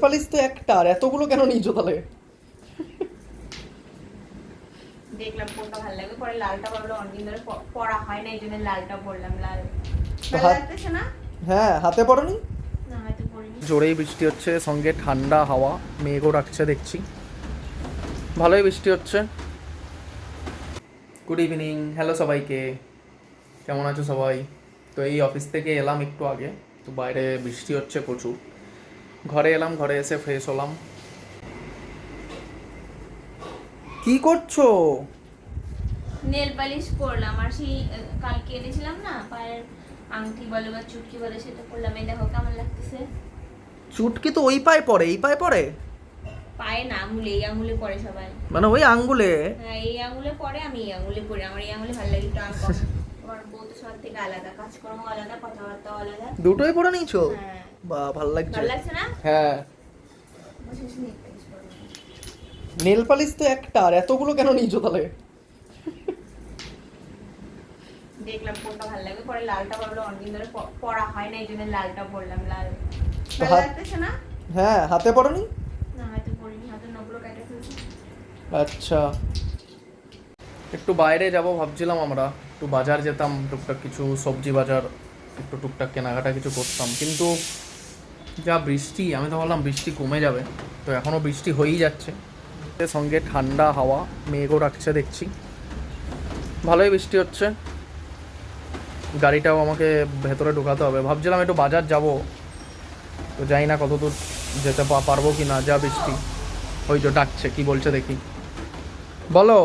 Polish তো একটা, আর এতগুলো কেন নিয়েছো তাহলে? দেখলাম কোনটা ভালো লাগে, পরে লালটা ভাবলাম অনেকদিন ধরে পরা হয় না, এই জন্য লালটা পরলাম। লাল তো ভালো লাগতেছে না? হ্যাঁ, হাতে পড়োনি? না, হয়তো পরিনি। জোরেই বৃষ্টি হচ্ছে, সঙ্গে ঠান্ডা হাওয়া, মেঘও রাখছে দেখছি। ভালোই বৃষ্টি হচ্ছে। গুড ইভিনিং, হ্যালো সবাইকে, কেমন আছো সবাই? তো এই অফিস থেকে এলাম একটু আগে, তো বাইরে বৃষ্টি হচ্ছে প্রচুর। ঘরে এলাম, ঘরে এসে ফ্রেশ হলাম। কি করছো? নেল পালিশ করলাম, আর সেই কালকে এনেছিলাম না পায়ের আংটি বলে বা চুটকি বলে, সেটা করলাম। এই দেখো কেমন লাগতেছে। চুটকি তো ওই পায়ে পড়ে, এই পায়ে পড়ে? পায়ে না, আঙুলে। এই আঙুলে পরে সবাই। মানে ওই আঙ্গুলে? হ্যাঁ, এই আঙুলে পরে, আমি এই আঙুলে পরি। আমার এই আঙুলে ভালো লাগে, টান কম। আমার বউ তো সবার থেকে আলাদা, কাজকর্ম আলাদা, কথাবার্তাও আলাদা। দুটোই পরে নিয়েছো? হ্যাঁ। বা ভালো লাগছে। ভালো লাগছে না? হ্যাঁ। বসে বসে নেল পালিশ করবো। নেল পালিশ তো একটা, আর এতগুলো কেন নিয়েছো তাহলে? দেখলাম কোনটা ভালো লাগে, পরে লালটা ভাবলাম অনেকদিন ধরে পরা হয় না, এই জন্য লালটা পরলাম। লাল তো ভালো লাগতেছে না? হ্যাঁ, হাতে পড়োনি? না, হয়তো পরিনি, হয়তো নখগুলো কেটে ফেলছি। আচ্ছা, একটু বাইরে যাব ভাবছিলাম, আমরা একটু বাজার যেতাম, টুকটাক কিছু সবজি বাজার, একটু টুকটাক কেনাকাটা কিছু করতাম, কিন্তু যা বৃষ্টি, আমি তো ভাবলাম বৃষ্টি কমে যাবে, তো এখনও বৃষ্টি হয়েই যাচ্ছে। এর সঙ্গে ঠান্ডা হাওয়া, মেঘও রাখছে দেখছি। ভালোই বৃষ্টি হচ্ছে। গাড়িটাও আমাকে ভেতরে ঢোকাতে হবে, ভাবছিলাম একটু বাজার যাব, তো জানি না কত দূর যেতে পারবো কি না, যা বৃষ্টি। ওই যে ডাকছে, কি বলছে দেখি, বলো।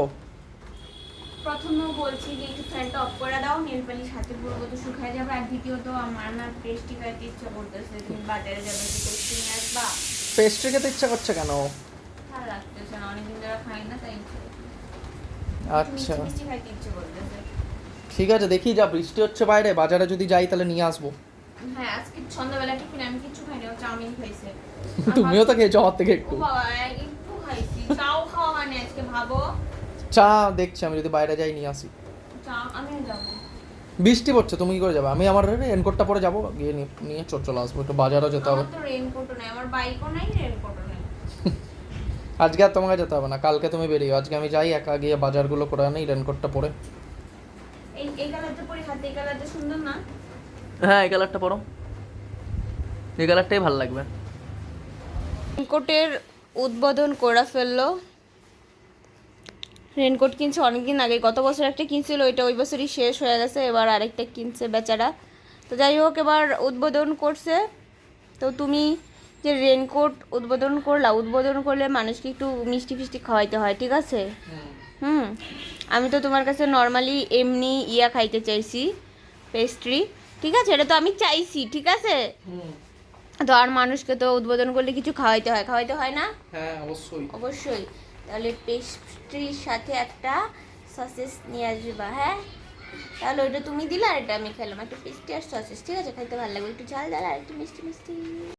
প্রথমেও বলছি যে একটু ফ্যানটা অফ করে দাও, নেল পালিশ হাতে পড়বো তো শুকায় যাবে। আর দ্বিতীয়ত আমার না পেস্ট্রি খাইতে ইচ্ছা করতেছে। তুমি বাজারে যাবে, কি পেস্ট্রি নিয়ে আসবা? পেস্ট্রি খেতে ইচ্ছা করছে কেন? ভালো লাগতেছে না, অনেকদিন ধরে খাই না, তাই ইচ্ছে করতেছে। আচ্ছা, মিষ্টি মিষ্টি খাইতে ইচ্ছে করতেছে। ঠিক আছে, দেখি, যা বৃষ্টি হচ্ছে বাইরে, বাজারে যদি যাই তাহলে নিয়ে আসবো। হ্যাঁ, আজকে সন্ধ্যাবেলা টিফিনে আমি কিছু খাইনি, ও চাউমিন খাইছে। তুমিও তো খেয়েছো আমার থেকে ও একটু। বাবা, একটু খাইছি। চাও খাওয়া মানে আজকে, ভাবো। চা দেখছি, আমি যদি বাইরে যাই নিয়ে আসি। চা আমিও যাবো। বৃষ্টি পড়ছে, তুমি কি করে যাবে? আমি আমার রেনকোটটা পরে যাবো, গিয়ে নিয়ে চলে আসবো, একটু বাজারও যেতে হবে। আমার তো রেইনকোটও নাই, আমার বাইকও নাই, রেইনকোটও নাই। আজকে আর তোমাকে যেতে হবে না, কালকে তুমি বেরিও, আজকে আমি যাই একা, গিয়ে বাজারগুলো করে আনি রেনকোটটা পরে। এই কালারটা পরি হাতে, এই কালারটা সুন্দর না? হ্যাঁ, এই কালারটা পরো, এই কালারটাই ভালো লাগবে। রেনকোটের উদ্বোধন করে ফেললো। রেনকোট কিনছে অনেকদিন আগে, গত বছর একটা কিনছিল, ওইটা ওই বছরই শেষ হয়ে গেছে, এবার আরেকটা কিনছে বেচারা। তো যাই হোক, এবার উদ্বোধন করছে। তো তুমি যে রেনকোট উদ্বোধন করলা, উদ্বোধন করলে মানুষকে একটু মিষ্টি ফিষ্টি খাওয়াইতে হয়, ঠিক আছে? হুম। আমি তো তোমার কাছে নর্মালি এমনি ইয়া খাইতে চাইছি, পেস্ট্রি। ঠিক আছে, এটা তো আমি চাইছি, ঠিক আছে? তো আর মানুষকে তো উদ্বোধন করলে কিছু খাওয়াইতে হয়, খাওয়াইতে হয় না? হ্যাঁ, অবশ্যই। অবশ্যই। তাহলে পেস্ট্রির সাথে একটা সসেস নিয়ে আসবা, হ্যাঁ? তাহলে ওইটা তুমি দিলে, আর এটা আমি খেলাম। একটা পেস্ট্রি আর সসেস, ঠিক আছে? খাইতে ভালো লাগবে, একটু ঝাল ঝাল আর একটু মিষ্টি মিষ্টি।